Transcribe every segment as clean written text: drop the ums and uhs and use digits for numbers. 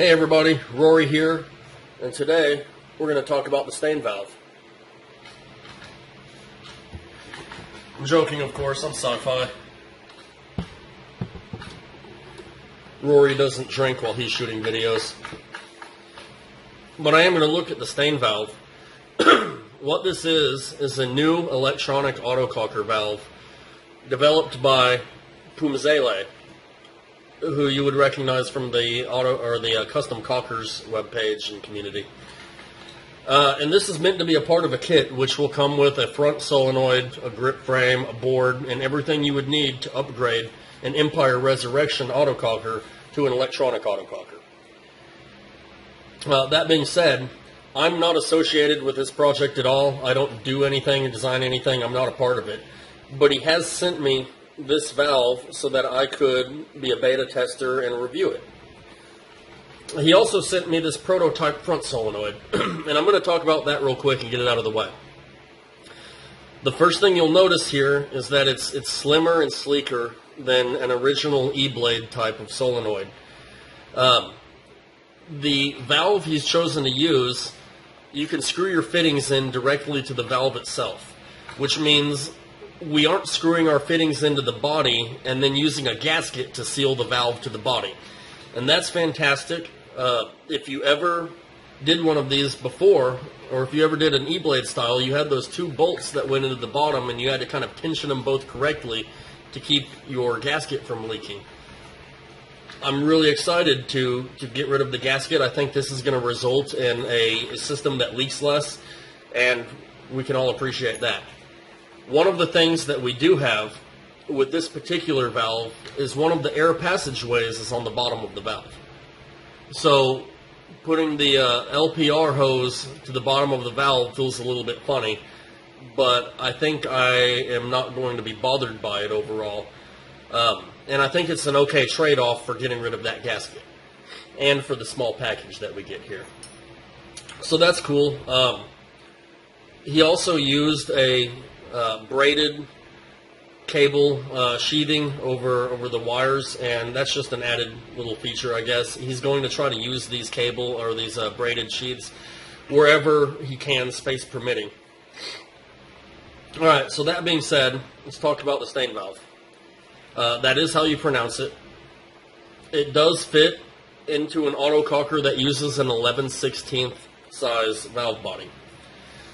Hey everybody, Rory here, and today we're going to talk about the Styn Valve. I'm joking, of course, I'm Sci-Fi. Rory doesn't drink while he's shooting videos. But I am going to look at the Styn Valve. What this is a new electronic autococker valve developed by Pumazele, who you would recognize from the Custom Cockers webpage and community. And this is meant to be a part of a kit which will come with a front solenoid, a grip frame, a board, and everything you would need to upgrade an Empire Resurrection autococker to an electronic autococker. That being said, I'm not associated with this project at all. I don't do anything or design anything. I'm not a part of it. But he has sent me this valve so that I could be a beta tester and review it. He also sent me this prototype front solenoid, and I'm going to talk about that real quick and get it out of the way. The first thing you'll notice here is that it's slimmer and sleeker than an original E-blade type of solenoid. The valve he's chosen to use, you can screw your fittings in directly to the valve itself, which means we aren't screwing our fittings into the body and then using a gasket to seal the valve to the body. And that's fantastic. If you ever did one of these before, or if you ever did an E-blade style, you had those two bolts that went into the bottom and you had to kind of tension them both correctly to keep your gasket from leaking. I'm really excited to get rid of the gasket. I think this is going to result in a system that leaks less, and we can all appreciate that. One of the things that we do have with this particular valve is one of the air passageways is on the bottom of the valve. So putting the LPR hose to the bottom of the valve feels a little bit funny, but I think I am not going to be bothered by it overall. And I think it's an okay trade-off for getting rid of that gasket and for the small package that we get here. So that's cool. He also used a braided cable sheathing over the wires, and that's just an added little feature, I guess. He's going to try to use these cable or these braided sheets wherever he can, space permitting. Alright, so that being said, let's talk about the Styn Valve. That is how you pronounce it. It does fit into an autococker that uses an 11/16 size valve body.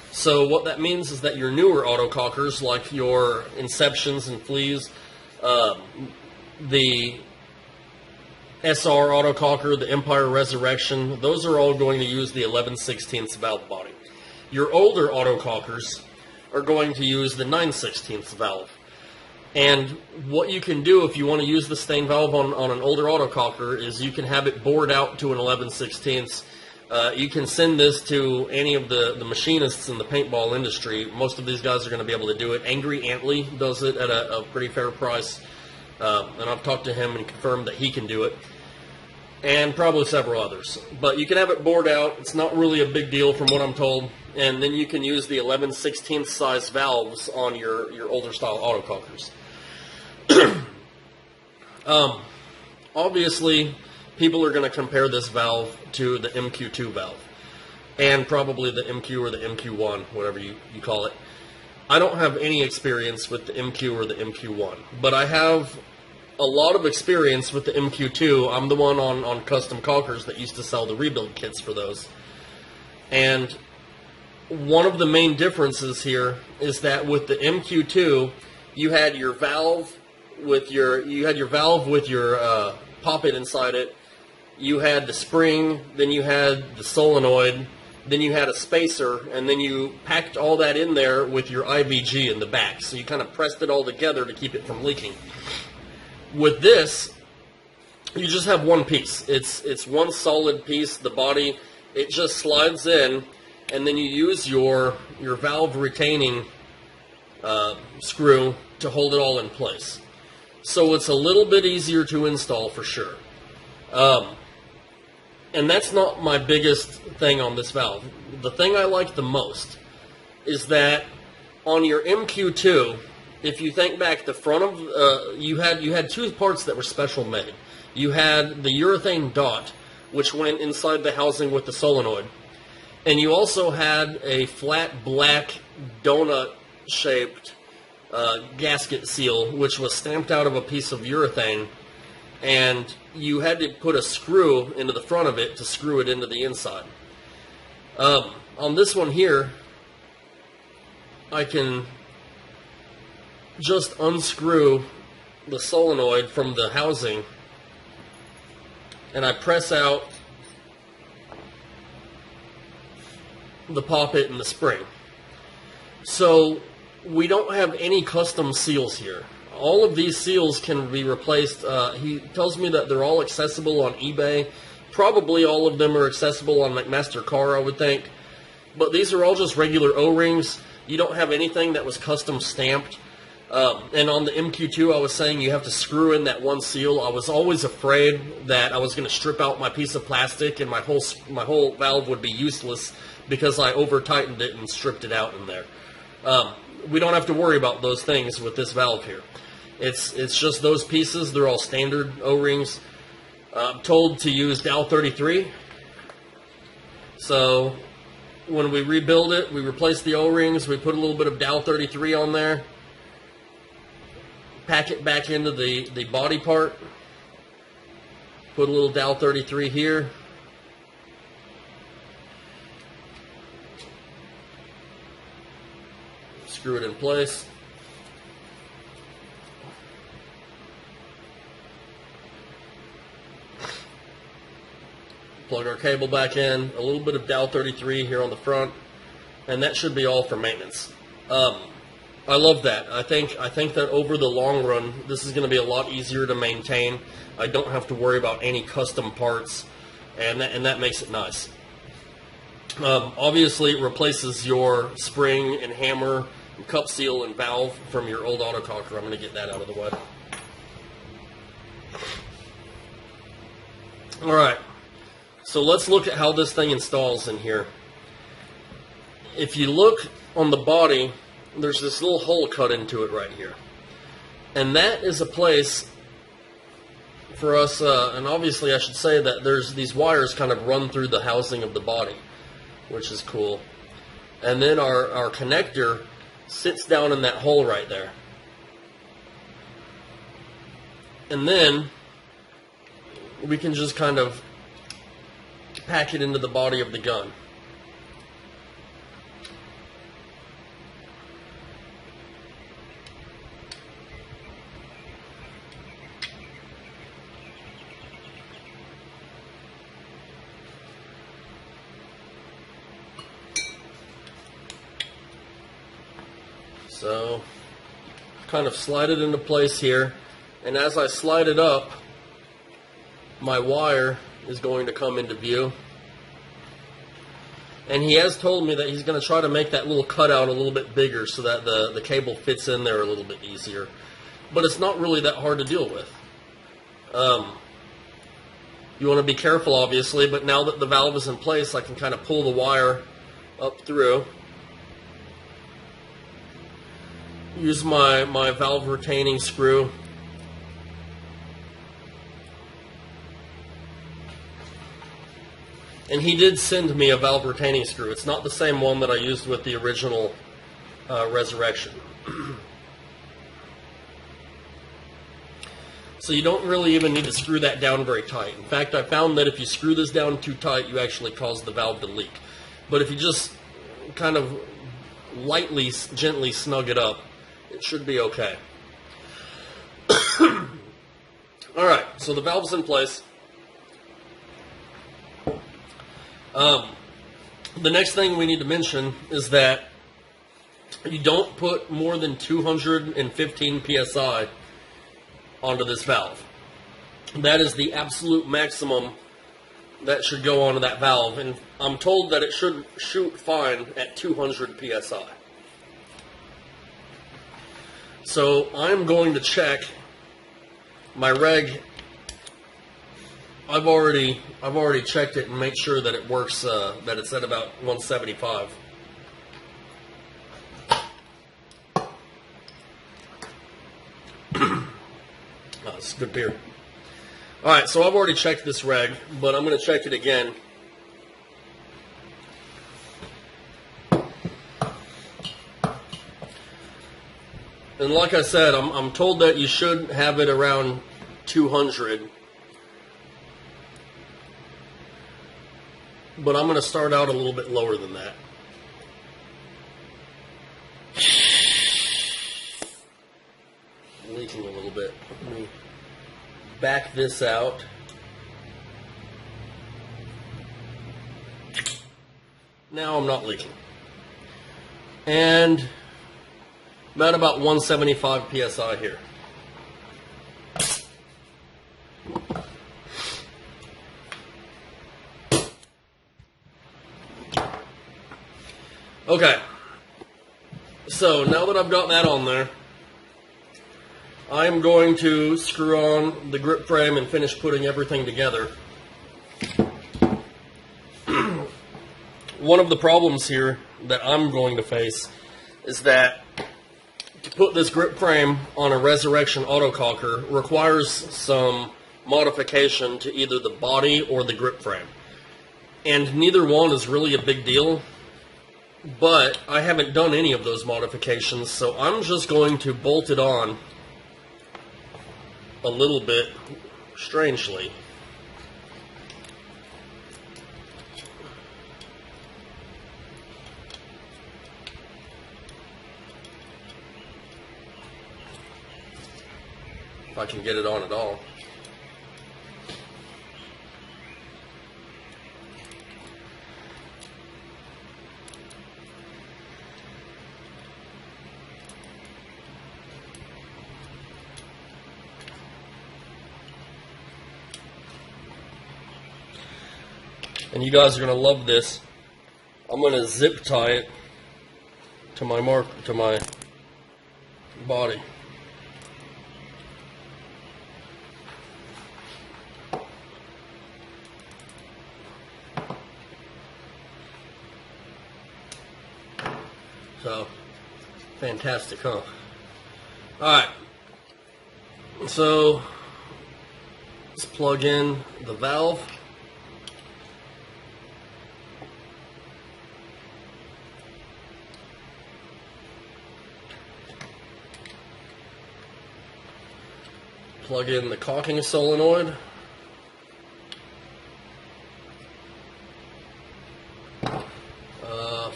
So what that means is that your newer autocockers, like your Inceptions and Fleas, the SR autococker, the Empire Resurrection, those are all going to use the 11/16 valve body. Your older autocockers are going to use the 9/16 valve. And what you can do if you want to use the Styn Valve on an older autococker is you can have it bored out to an 11/16. You can send this to any of the machinists in the paintball industry. Most of these guys are going to be able to do it. Angry Antley does it at a pretty fair price. And I've talked to him and confirmed that he can do it. And probably several others. But you can have it bored out. It's not really a big deal from what I'm told. And then you can use the 11/16 size valves on your older style autocockers. Obviously, people are going to compare this valve to the MQ2 valve, and probably the MQ or the MQ1, whatever you call it. I don't have any experience with the MQ or the MQ1, but I have a lot of experience with the MQ2. I'm the one on Custom Cockers that used to sell the rebuild kits for those. And one of the main differences here is that with the MQ2, you had your valve with your poppet inside it. You had the spring, then you had the solenoid, then you had a spacer, and then you packed all that in there with your IVG in the back. So you kind of pressed it all together to keep it from leaking. With this, you just have one piece. It's one solid piece. The body, it just slides in, and then you use your valve retaining screw to hold it all in place. So it's a little bit easier to install for sure. And that's not my biggest thing on this valve. The thing I like the most is that on your MQ2, if you think back, the front of you had two parts that were special made. You had the urethane dot which went inside the housing with the solenoid. And you also had a flat black donut-shaped gasket seal, which was stamped out of a piece of urethane, and you had to put a screw into the front of it to screw it into the inside. On this one here, I can just unscrew the solenoid from the housing, and I press out the poppet and the spring. So we don't have any custom seals here. All of these seals can be replaced. He tells me that they're all accessible on eBay. Probably all of them are accessible on McMaster Car, I would think. But these are all just regular O-rings. You don't have anything that was custom stamped. And on the MQ2, I was saying you have to screw in that one seal. I was always afraid that I was going to strip out my piece of plastic and my whole valve would be useless because I over-tightened it and stripped it out in there. We don't have to worry about those things with this valve here. It's just those pieces. They're all standard O-rings. I'm told to use Dow 33. So when we rebuild it, we replace the O-rings, we put a little bit of Dow 33 on there, pack it back into the body part, put a little Dow 33 here, screw it in place. Plug our cable back in, a little bit of Dow 33 here on the front, and that should be all for maintenance. I love that. I think that over the long run, this is going to be a lot easier to maintain. I don't have to worry about any custom parts, and that makes it nice. Obviously, it replaces your spring and hammer, and cup seal, and valve from your old autococker. I'm going to get that out of the way. All right. So let's look at how this thing installs in here. If you look on the body, there's this little hole cut into it right here. And that is a place for us, and obviously I should say that there's these wires kind of run through the housing of the body, which is cool. And then our connector sits down in that hole right there. And then we can just kind of pack it into the body of the gun. So, kind of slide it into place here, and as I slide it up, my wire is going to come into view. And he has told me that he's going to try to make that little cutout a little bit bigger so that the cable fits in there a little bit easier. But it's not really that hard to deal with. You want to be careful, obviously, but now that the valve is in place, I can kind of pull the wire up through. Use my valve retaining screw. And he did send me a valve retaining screw. It's not the same one that I used with the original Resurrection. So you don't really even need to screw that down very tight. In fact, I found that if you screw this down too tight, you actually cause the valve to leak. But if you just kind of lightly, gently snug it up, it should be okay. Alright, so the valve's in place. The next thing we need to mention is that you don't put more than 215 psi onto this valve. That is the absolute maximum that should go onto that valve, and I'm told that it should shoot fine at 200 psi. So I'm going to check my reg. I've already checked it and make sure that it works, that it's at about 175. That's good beer. Alright, so I've already checked this reg, but I'm going to check it again. And like I said, I'm told that you should have it around 200. But I'm going to start out a little bit lower than that. Leaking a little bit. Let me back this out. Now I'm not leaking. And about 175 psi here. Okay, so now that I've got that on there, I'm going to screw on the grip frame and finish putting everything together. One of the problems here that I'm going to face is that to put this grip frame on a Resurrection autococker requires some modification to either the body or the grip frame. And neither one is really a big deal. But I haven't done any of those modifications, so I'm just going to bolt it on a little bit strangely. If I can get it on at all. And you guys are going to love this. I'm going to zip tie it to my body. So, fantastic, huh? Alright. So, let's plug in the valve. Plug in the caulking solenoid.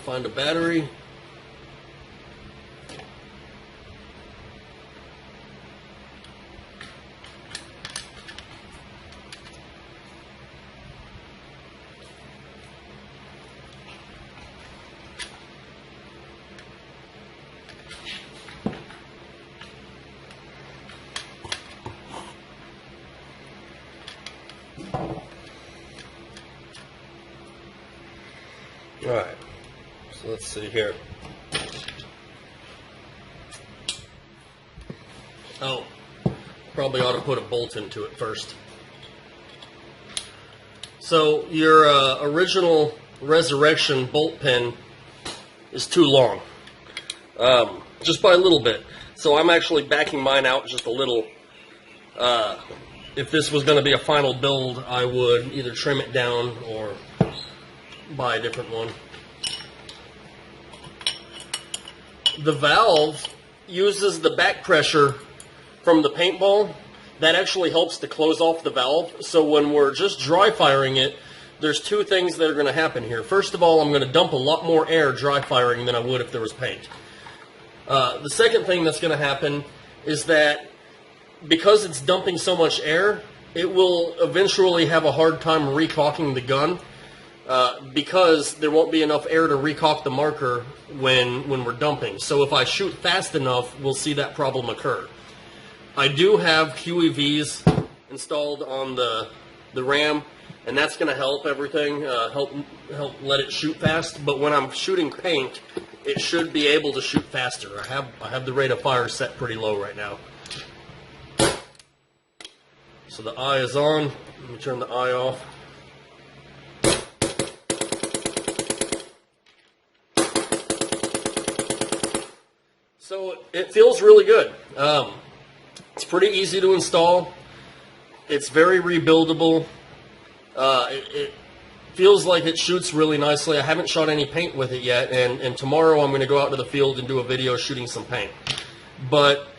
Find a battery. Alright, so let's see here. Oh, probably ought to put a bolt into it first. So your original Resurrection bolt pin is too long, just by a little bit. So I'm actually backing mine out just a little. If this was going to be a final build, I would either trim it down or buy a different one. The valve uses the back pressure from the paintball. That actually helps to close off the valve. So when we're just dry firing it, there's two things that are going to happen here. First of all, I'm going to dump a lot more air dry firing than I would if there was paint. The second thing that's going to happen is that because it's dumping so much air, it will eventually have a hard time recocking the gun. Because there won't be enough air to recock the marker when we're dumping. So if I shoot fast enough, we'll see that problem occur. I do have QEVs installed on the RAM, and that's going to help everything, help let it shoot fast. But when I'm shooting paint, it should be able to shoot faster. I have the rate of fire set pretty low right now. So the eye is on. Let me turn the eye off. So it feels really good. It's pretty easy to install. It's very rebuildable. It feels like it shoots really nicely. I haven't shot any paint with it yet, and tomorrow I'm going to go out to the field and do a video shooting some paint. But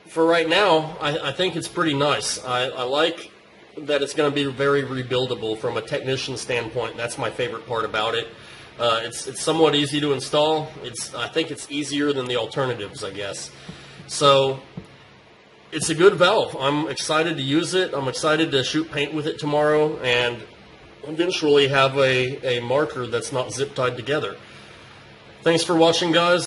for right now, I think it's pretty nice. I like that it's going to be very rebuildable from a technician standpoint. That's my favorite part about it. It's somewhat easy to install. I think it's easier than the alternatives, I guess. So it's a good valve. I'm excited to use it. I'm excited to shoot paint with it tomorrow and eventually have a marker that's not zip tied together. Thanks for watching, guys.